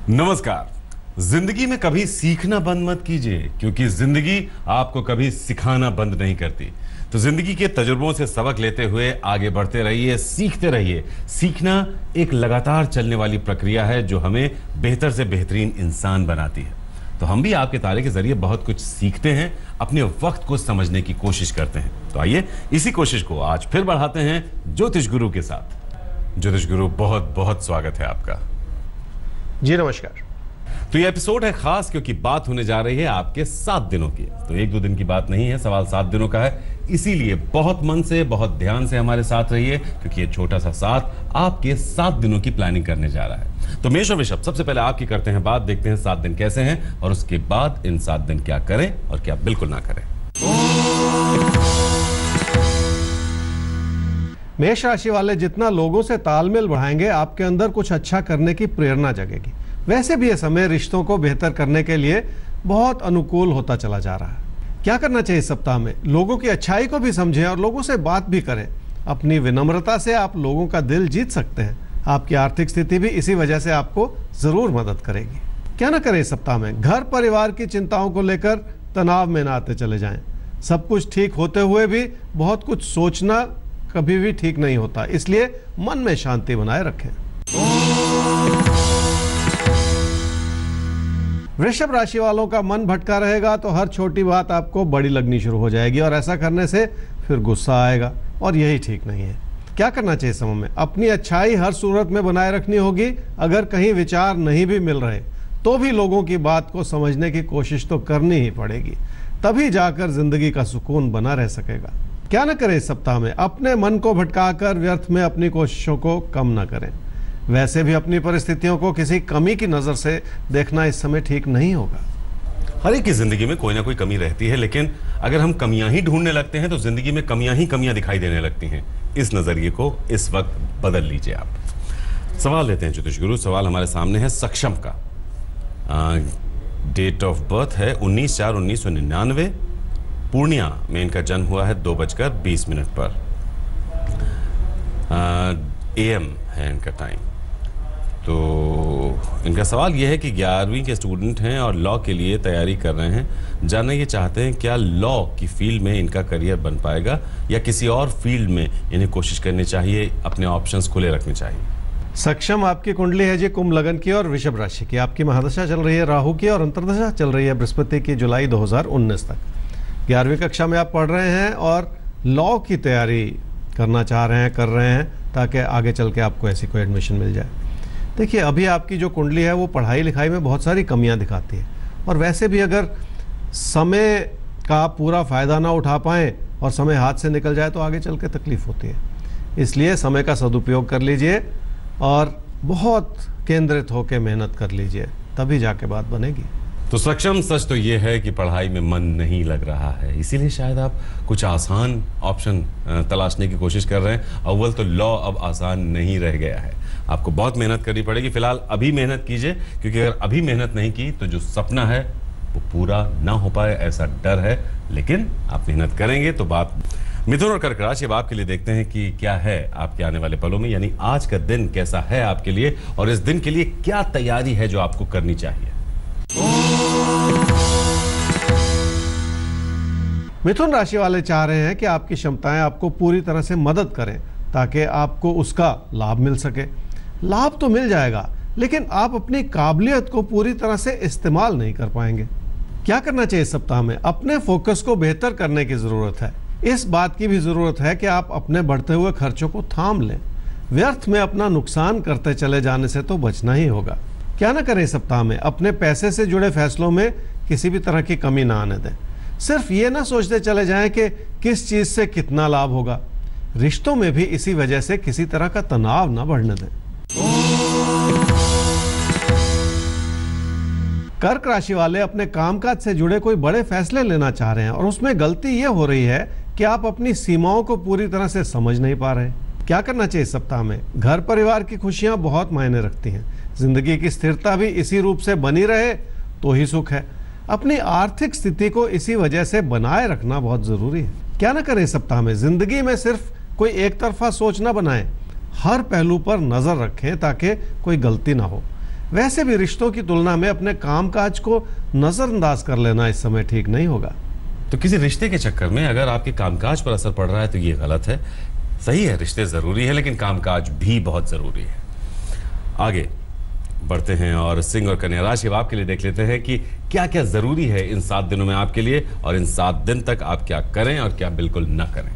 नमस्कार। जिंदगी में कभी सीखना बंद मत कीजिए, क्योंकि जिंदगी आपको कभी सिखाना बंद नहीं करती। तो जिंदगी के तजुर्बों से सबक लेते हुए आगे बढ़ते रहिए, सीखते रहिए। सीखना एक लगातार चलने वाली प्रक्रिया है जो हमें बेहतर से बेहतरीन इंसान बनाती है। तो हम भी आपके तारे के जरिए बहुत कुछ सीखते हैं, अपने वक्त को समझने की कोशिश करते हैं। तो आइए इसी कोशिश को आज फिर बढ़ाते हैं ज्योतिष गुरु के साथ। ज्योतिष गुरु, बहुत बहुत स्वागत है आपका। जी नमस्कार। तो ये एपिसोड है खास, क्योंकि बात होने जा रही है आपके 7 दिनों की। तो 1-2 दिन की बात नहीं है, सवाल 7 दिनों का है। इसीलिए बहुत मन से, बहुत ध्यान से हमारे साथ रहिए, क्योंकि ये छोटा सा साथ आपके 7 दिनों की प्लानिंग करने जा रहा है। तो मेष और वृषभ, सबसे पहले आपकी करते हैं बात, देखते हैं 7 दिन कैसे हैं और उसके बाद इन 7 दिन क्या करें और क्या बिल्कुल ना करें। मेष राशि वाले जितना लोगों से तालमेल बढ़ाएंगे, आपके अंदर कुछ अच्छा करने की प्रेरणा जगेगी। वैसे भी यह समय रिश्तों को बेहतर करने के लिए बहुत अनुकूल होता चला जा रहा है। क्या करना चाहिए इस सप्ताह में? लोगों की अच्छाई को भी समझें और लोगों से बात भी करें। अपनी विनम्रता से आप लोगों का दिल जीत सकते हैं। आपकी आर्थिक स्थिति भी इसी वजह से आपको जरूर मदद करेगी। क्या ना करें इस सप्ताह में? घर परिवार की चिंताओं को लेकर तनाव में ना आते चले जाएं। सब कुछ ठीक होते हुए भी बहुत कुछ सोचना कभी भी ठीक नहीं होता, इसलिए मन में शांति बनाए रखें। वृषभ राशि वालों का मन भटका रहेगा तो हर छोटी बात आपको बड़ी लगनी शुरू हो जाएगी और ऐसा करने से फिर गुस्सा आएगा और यही ठीक नहीं है। क्या करना चाहिए समय में? अपनी अच्छाई हर सूरत में बनाए रखनी होगी। अगर कहीं विचार नहीं भी मिल रहे तो भी लोगों की बात को समझने की कोशिश तो करनी ही पड़ेगी, तभी जाकर जिंदगी का सुकून बना रह सकेगा। क्या न करें इस सप्ताह में? अपने मन को भटकाकर व्यर्थ में अपनी कोशिशों को कम न करें। वैसे भी अपनी परिस्थितियों को किसी कमी की नजर से देखना इस समय ठीक नहीं होगा। हर एक की जिंदगी में कोई ना कोई कमी रहती है, लेकिन अगर हम कमियां ही ढूंढने लगते हैं तो जिंदगी में कमियां ही कमियां दिखाई देने लगती हैं। इस नजरिए को इस वक्त बदल लीजिए आप। सवाल लेते हैं ज्योतिष गुरु। सवाल हमारे सामने है सक्षम का। डेट ऑफ बर्थ है 19/4/1999। पूर्णिया में इनका जन्म हुआ है 2:20 पर। AM है इनका टाइम। तो इनका सवाल यह है कि 11वीं के स्टूडेंट हैं और लॉ के लिए तैयारी कर रहे हैं। जानना ये चाहते हैं क्या लॉ की फील्ड में इनका करियर बन पाएगा या किसी और फील्ड में इन्हें कोशिश करनी चाहिए, अपने ऑप्शंस खुले रखने चाहिए। सक्षम, आपकी कुंडली है जी कुंभ लगन की और वृषभ राशि की। आपकी महादशा चल रही है राहु की और अंतर्दशा चल रही है बृहस्पति की जुलाई 2019 तक। 11वीं कक्षा में आप पढ़ रहे हैं और लॉ की तैयारी करना चाह रहे हैं, कर रहे हैं, ताकि आगे चल के आपको ऐसी कोई एडमिशन मिल जाए। देखिए, अभी आपकी जो कुंडली है वो पढ़ाई लिखाई में बहुत सारी कमियां दिखाती है और वैसे भी अगर समय का पूरा फ़ायदा ना उठा पाएँ और समय हाथ से निकल जाए तो आगे चल के तकलीफ़ होती है। इसलिए समय का सदुपयोग कर लीजिए और बहुत केंद्रित होकर मेहनत कर लीजिए, तभी जाके बात बनेगी। तो सक्षम, सच तो ये है कि पढ़ाई में मन नहीं लग रहा है, इसीलिए शायद आप कुछ आसान ऑप्शन तलाशने की कोशिश कर रहे हैं। अव्वल तो लॉ अब आसान नहीं रह गया है, आपको बहुत मेहनत करनी पड़ेगी। फिलहाल अभी मेहनत कीजिए, क्योंकि अगर अभी मेहनत नहीं की तो जो सपना है वो पूरा ना हो पाए ऐसा डर है, लेकिन आप मेहनत करेंगे तो बात। मिथुन और कर्क राशि, अब आपके लिए देखते हैं कि क्या है आपके आने वाले पलों में, यानी आज का दिन कैसा है आपके लिए और इस दिन के लिए क्या तैयारी है जो आपको करनी चाहिए। मिथुन राशि वाले चाह रहे हैं कि आपकी क्षमताएं आपको पूरी तरह से मदद करें ताकि आपको उसका लाभ मिल सके। लाभ तो मिल जाएगा, लेकिन आप अपनी काबिलियत को पूरी तरह से इस्तेमाल नहीं कर पाएंगे। क्या करना चाहिए इस सप्ताह में? अपने फोकस को बेहतर करने की जरूरत है। इस बात की भी जरूरत है कि आप अपने बढ़ते हुए खर्चों को थाम लें। व्यर्थ में अपना नुकसान करते चले जाने से तो बचना ही होगा। क्या ना करें इस सप्ताह में? अपने पैसे से जुड़े फैसलों में किसी भी तरह की कमी ना आने दें। सिर्फ ये ना सोचते चले जाएं कि किस चीज से कितना लाभ होगा। रिश्तों में भी इसी वजह से किसी तरह का तनाव ना बढ़ने दें। कर्क राशि वाले अपने कामकाज से जुड़े कोई बड़े फैसले लेना चाह रहे हैं और उसमें गलती ये हो रही है कि आप अपनी सीमाओं को पूरी तरह से समझ नहीं पा रहे। क्या करना चाहिए इस सप्ताह में? घर परिवार की खुशियां बहुत मायने रखती हैं। जिंदगी की स्थिरता भी इसी रूप से बनी रहे तो ही सुख है। अपनी आर्थिक स्थिति को इसी वजह से बनाए रखना बहुत जरूरी है। क्या ना करें इस सप्ताह में? जिंदगी में सिर्फ कोई एक तरफा सोच ना बनाएं, हर पहलू पर नजर रखें ताकि कोई गलती ना हो। वैसे भी रिश्तों की तुलना में अपने कामकाज को नजरअंदाज कर लेना इस समय ठीक नहीं होगा। तो किसी रिश्ते के चक्कर में अगर आपके कामकाज पर असर पड़ रहा है तो ये गलत है। सही है, रिश्ते जरूरी है, लेकिन कामकाज भी बहुत जरूरी है। आगे बढ़ते हैं और सिंह और कन्या राशि आपके लिए देख लेते हैं कि क्या क्या जरूरी है इन 7 दिनों में आपके लिए, और इन 7 दिन तक आप क्या करें और क्या बिल्कुल न करें।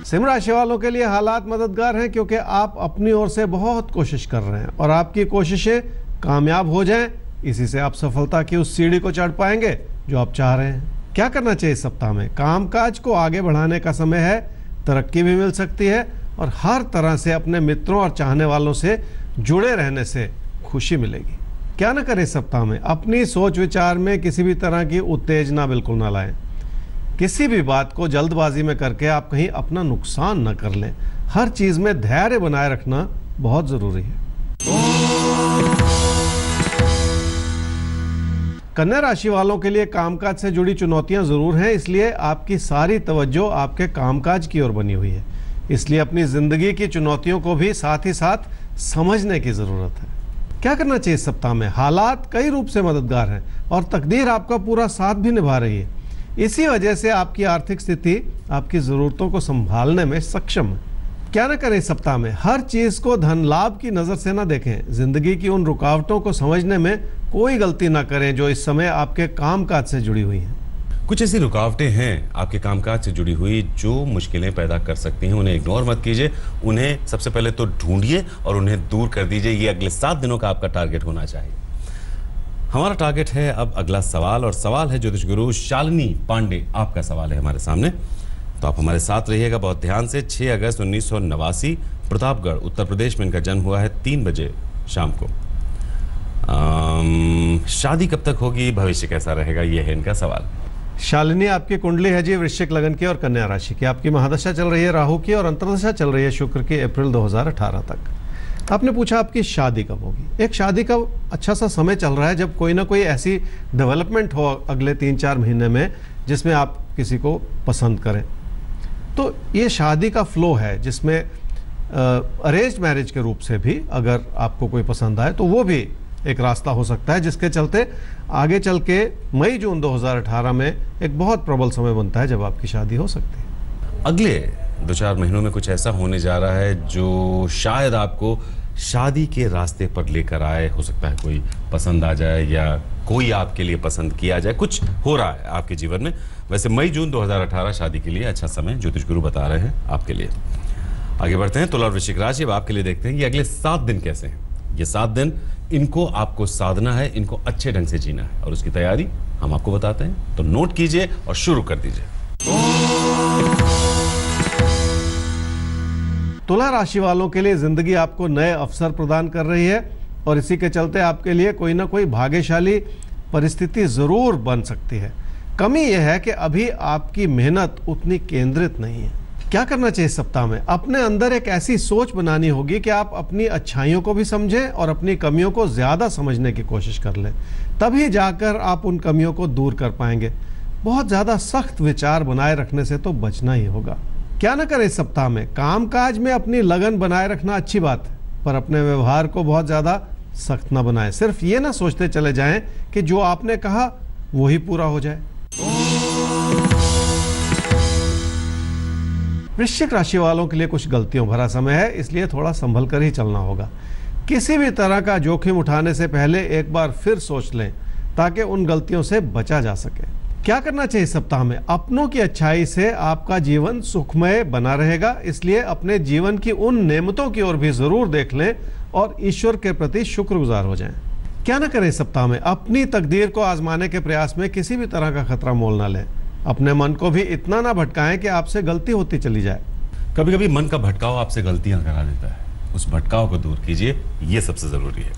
सिंह राशि वालों के लिए हालात मददगार हैं, क्योंकि आप अपनी ओर से बहुत कोशिश कर रहे हैं और आपकी कोशिशें कामयाब हो जाएं, इसी से आप सफलता की उस सीढ़ी को चढ़ पाएंगे जो आप चाह रहे हैं। क्या करना चाहिए इस सप्ताह में? कामकाज को आगे बढ़ाने का समय है, तरक्की भी मिल सकती है और हर तरह से अपने मित्रों और चाहने वालों से जुड़े रहने से खुशी मिलेगी। क्या ना करें इस सप्ताह में? अपनी सोच विचार में किसी भी तरह की उत्तेजना बिल्कुल ना लाएं। किसी भी बात को जल्दबाजी में करके आप कहीं अपना नुकसान न कर लें। हर चीज में धैर्य बनाए रखना बहुत जरूरी है। कन्या राशि वालों के लिए कामकाज से जुड़ी चुनौतियां जरूर हैं, इसलिए आपकी सारी तवज्जो आपके कामकाज की ओर बनी हुई है। इसलिए अपनी जिंदगी की चुनौतियों को भी साथ ही साथ समझने की जरूरत है। क्या करना चाहिए इस सप्ताह में? हालात कई रूप से मददगार हैं और तकदीर आपका पूरा साथ भी निभा रही है। इसी वजह से आपकी आर्थिक स्थिति आपकी जरूरतों को संभालने में सक्षम है। क्या ना करें इस सप्ताह में? हर चीज को धन लाभ की नजर से ना देखें। जिंदगी की उन रुकावटों को समझने में कोई गलती ना करें जो इस समय आपके कामकाज से जुड़ी हुई हैं। कुछ ऐसी रुकावटें हैं आपके कामकाज से जुड़ी हुई जो मुश्किलें पैदा कर सकती हैं। उन्हें इग्नोर मत कीजिए, उन्हें सबसे पहले तो ढूंढिए और उन्हें दूर कर दीजिए। ये अगले 7 दिनों का आपका टारगेट होना चाहिए। हमारा टारगेट है अब अगला सवाल, और सवाल है ज्योतिष गुरु शालिनी पांडे, आपका सवाल है हमारे सामने। तो आप हमारे साथ रहिएगा बहुत ध्यान से। 6 अगस्त 1989 प्रतापगढ़ उत्तर प्रदेश में इनका जन्म हुआ है 3 बजे शाम को। शादी कब तक होगी, भविष्य कैसा रहेगा, यह है इनका सवाल। शालिनी, आपकी कुंडली है जी वृश्चिक लगन की और कन्या राशि की। आपकी महादशा चल रही है राहु की और अंतर्दशा चल रही है शुक्र की अप्रैल 2018 तक। आपने पूछा आपकी शादी कब होगी। एक शादी का अच्छा सा समय चल रहा है जब कोई ना कोई ऐसी डेवलपमेंट हो अगले 3-4 महीने में जिसमें आप किसी को पसंद करें। तो ये शादी का फ्लो है जिसमें अरेंज्ड मैरिज के रूप से भी अगर आपको कोई पसंद आए तो वो भी एक रास्ता हो सकता है, जिसके चलते आगे चल के मई जून 2018 में एक बहुत प्रबल समय बनता है जब आपकी शादी हो सकती है। अगले 2-4 महीनों में कुछ ऐसा होने जा रहा है जो शायद आपको शादी के रास्ते पर लेकर आए। हो सकता है कोई पसंद आ जाए या कोई आपके लिए पसंद किया जाए, कुछ हो रहा है आपके जीवन में। वैसे मई जून 2018 शादी के लिए अच्छा समय ज्योतिष गुरु बता रहे हैं आपके लिए। आगे बढ़ते हैं तुला और वृश्चिक राशि। अब आपके लिए देखते हैं कि अगले 7 दिन कैसे हैं। ये 7 दिन इनको आपको साधना है, इनको अच्छे ढंग से जीना है और उसकी तैयारी हम आपको बताते हैं। तो नोट कीजिए और शुरू कर दीजिए। तुला राशि वालों के लिए जिंदगी आपको नए अवसर प्रदान कर रही है और इसी के चलते आपके लिए कोई ना कोई भाग्यशाली परिस्थिति जरूर बन सकती है। कमी यह है कि अभी आपकी मेहनत उतनी केंद्रित नहीं है। क्या करना चाहिए इस सप्ताह में? अपने अंदर एक ऐसी सोच बनानी होगी कि आप अपनी अच्छाइयों को भी समझें और अपनी कमियों को ज्यादा समझने की कोशिश कर लें। तभी जाकर आप उन कमियों को दूर कर पाएंगे। बहुत ज्यादा सख्त विचार बनाए रखने से तो बचना ही होगा। क्या ना करें इस सप्ताह में? कामकाज में अपनी लगन बनाए रखना अच्छी बात है, पर अपने व्यवहार को बहुत ज्यादा सख्त ना बनाएं। सिर्फ ये ना सोचते चले जाएं कि जो आपने कहा वही पूरा हो जाए। वृश्चिक राशि वालों के लिए कुछ गलतियों भरा समय है, इसलिए थोड़ा संभल कर ही चलना होगा। किसी भी तरह का जोखिम उठाने से पहले एक बार फिर सोच लें ताकि उन गलतियों से बचा जा सके। क्या करना चाहिए इस सप्ताह में? अपनों की अच्छाई से आपका जीवन सुखमय बना रहेगा, इसलिए अपने जीवन की उन नेमतों की ओर भी जरूर देख लें और ईश्वर के प्रति शुक्रगुजार हो जाएं। क्या ना करें इस सप्ताह में? अपनी तकदीर को आजमाने के प्रयास में किसी भी तरह का खतरा मोल ना लें। अपने मन को भी इतना ना भटकाएं कि आपसे गलती होती चली जाए। कभी कभी मन का भटकाव आपसे गलतियां करा देता है, उस भटकाव को दूर कीजिए, ये सबसे जरूरी है।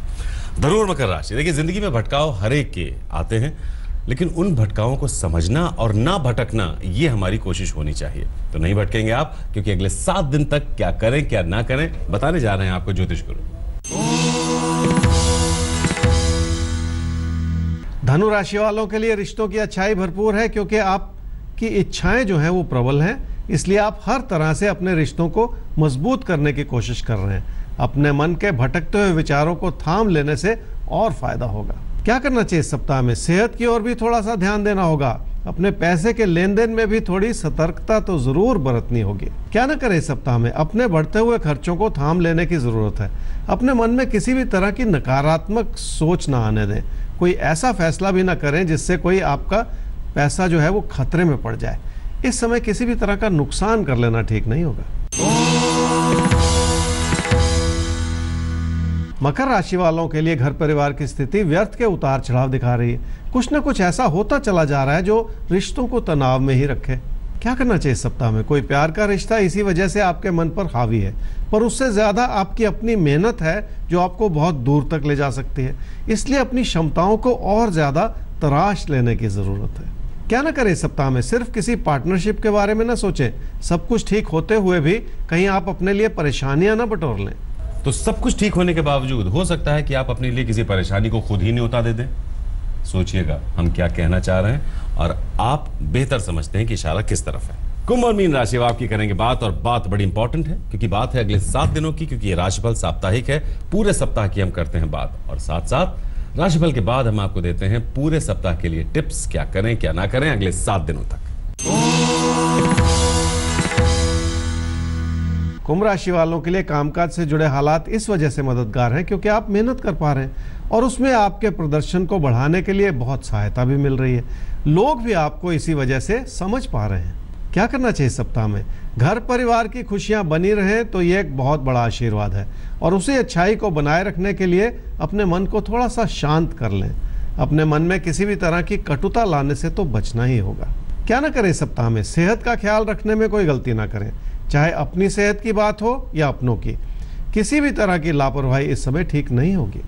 धनु और मकर राशि, देखिए जिंदगी में भटकाव हर एक के आते हैं, लेकिन उन भटकावों को समझना और ना भटकना ये हमारी कोशिश होनी चाहिए। तो नहीं भटकेंगे आप, क्योंकि अगले 7 दिन तक क्या करें क्या ना करें बताने जा रहे हैं आपको ज्योतिष गुरु। धनु राशि वालों के लिए रिश्तों की अच्छाई भरपूर है, क्योंकि आपकी इच्छाएं जो हैं वो प्रबल हैं, इसलिए आप हर तरह से अपने रिश्तों को मजबूत करने की कोशिश कर रहे हैं। अपने मन के भटकते हुए विचारों को थाम लेने से और फायदा होगा। क्या करना चाहिए इस सप्ताह में? सेहत की ओर भी थोड़ा सा ध्यान देना होगा। अपने पैसे के लेन देन में भी थोड़ी सतर्कता तो जरूर बरतनी होगी। क्या न करें इस सप्ताह में? अपने बढ़ते हुए खर्चों को थाम लेने की जरूरत है। अपने मन में किसी भी तरह की नकारात्मक सोच ना आने दें। कोई ऐसा फैसला भी ना करें जिससे कोई आपका पैसा जो है वो खतरे में पड़ जाए। इस समय किसी भी तरह का नुकसान कर लेना ठीक नहीं होगा। मकर राशि वालों के लिए घर परिवार की स्थिति व्यर्थ के उतार चढ़ाव दिखा रही है। कुछ न कुछ ऐसा होता चला जा रहा है जो रिश्तों को तनाव में ही रखे। क्या करना चाहिए इस सप्ताह में? कोई प्यार का रिश्ता इसी वजह से आपके मन पर हावी है, पर उससे ज्यादा आपकी अपनी मेहनत है जो आपको बहुत दूर तक ले जा सकती है। इसलिए अपनी क्षमताओं को और ज्यादा तराश लेने की जरूरत है। क्या ना करें इस सप्ताह में? सिर्फ किसी पार्टनरशिप के बारे में ना सोचें। सब कुछ ठीक होते हुए भी कहीं आप अपने लिए परेशानियां ना बटोर लें। तो सब कुछ ठीक होने के बावजूद हो सकता है कि आप अपने लिए किसी परेशानी को खुद ही न्योता दे दें। सोचिएगा हम क्या कहना चाह रहे हैं और आप बेहतर समझते हैं कि इशारा किस तरफ है। कुंभ और मीन राशि आपकी करेंगे बात, और बात बड़ी इंपॉर्टेंट है क्योंकि बात है अगले 7 दिनों की, क्योंकि ये राशिफल साप्ताहिक है। पूरे सप्ताह की हम करते हैं बात, और साथ साथ राशिफल के बाद हम आपको देते हैं पूरे सप्ताह के लिए टिप्स, क्या करें क्या ना करें अगले 7 दिनों तक। कुंभ राशि वालों के लिए कामकाज से जुड़े हालात इस वजह से मददगार हैं क्योंकि आप मेहनत कर पा रहे हैं और उसमें आपके प्रदर्शन को बढ़ाने के लिए बहुत सहायता भी मिल रही है। लोग भी आपको इसी वजह से समझ पा रहे हैं। क्या करना चाहिए इस सप्ताह में? घर परिवार की खुशियां बनी रहें तो ये एक बहुत बड़ा आशीर्वाद है, और उसी अच्छाई को बनाए रखने के लिए अपने मन को थोड़ा सा शांत कर लें। अपने मन में किसी भी तरह की कटुता लाने से तो बचना ही होगा। क्या ना करें इस सप्ताह में? सेहत का ख्याल रखने में कोई गलती ना करें, चाहे अपनी सेहत की बात हो या अपनों की। किसी भी तरह की लापरवाही इस समय ठीक नहीं होगी।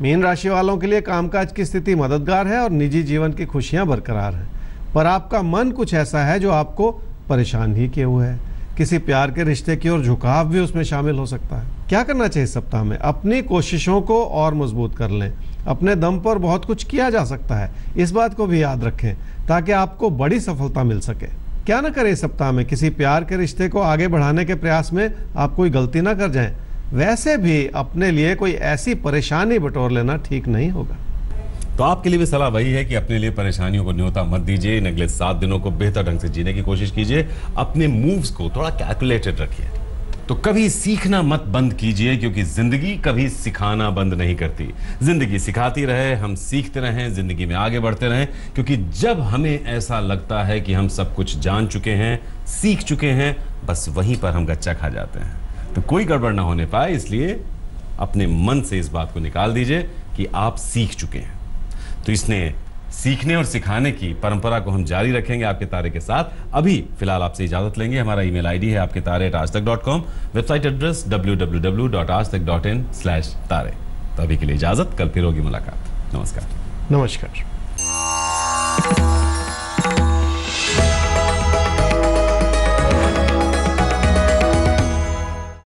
मीन राशि वालों के लिए कामकाज की स्थिति मददगार है और निजी जीवन की खुशियां बरकरार हैं, पर आपका मन कुछ ऐसा है जो आपको परेशान ही किए हुए है। किसी प्यार के रिश्ते की ओर झुकाव भी उसमें शामिल हो सकता है। क्या करना चाहिए इस सप्ताह में? अपनी कोशिशों को और मजबूत कर लें। अपने दम पर बहुत कुछ किया जा सकता है, इस बात को भी याद रखें ताकि आपको बड़ी सफलता मिल सके। क्या ना करें इस सप्ताह में? किसी प्यार के रिश्ते को आगे बढ़ाने के प्रयास में आप कोई गलती ना कर जाएं। वैसे भी अपने लिए कोई ऐसी परेशानी बटोर लेना ठीक नहीं होगा। तो आपके लिए भी सलाह वही है कि अपने लिए परेशानियों को न्योता मत दीजिए। इन अगले 7 दिनों को बेहतर ढंग से जीने की कोशिश कीजिए। अपने मूव्स को थोड़ा कैलकुलेटेड रखिए। तो कभी सीखना मत बंद कीजिए, क्योंकि जिंदगी कभी सिखाना बंद नहीं करती। जिंदगी सिखाती रहे, हम सीखते रहें, जिंदगी में आगे बढ़ते रहें, क्योंकि जब हमें ऐसा लगता है कि हम सब कुछ जान चुके हैं, सीख चुके हैं, बस वहीं पर हम गच्चा खा जाते हैं। तो कोई गड़बड़ ना होने पाए, इसलिए अपने मन से इस बात को निकाल दीजिए कि आप सीख चुके हैं। तो इसने सीखने और सिखाने की परंपरा को हम जारी रखेंगे आपके तारे के साथ। अभी फिलहाल आपसे इजाजत लेंगे। हमारा ईमेल आईडी है आपके तारे@aajtak.com, वेबसाइट एड्रेस www.aajtak.in/तारे। तो अभी के लिए इजाजत, कल फिर होगी मुलाकात। नमस्कार। नमस्कार।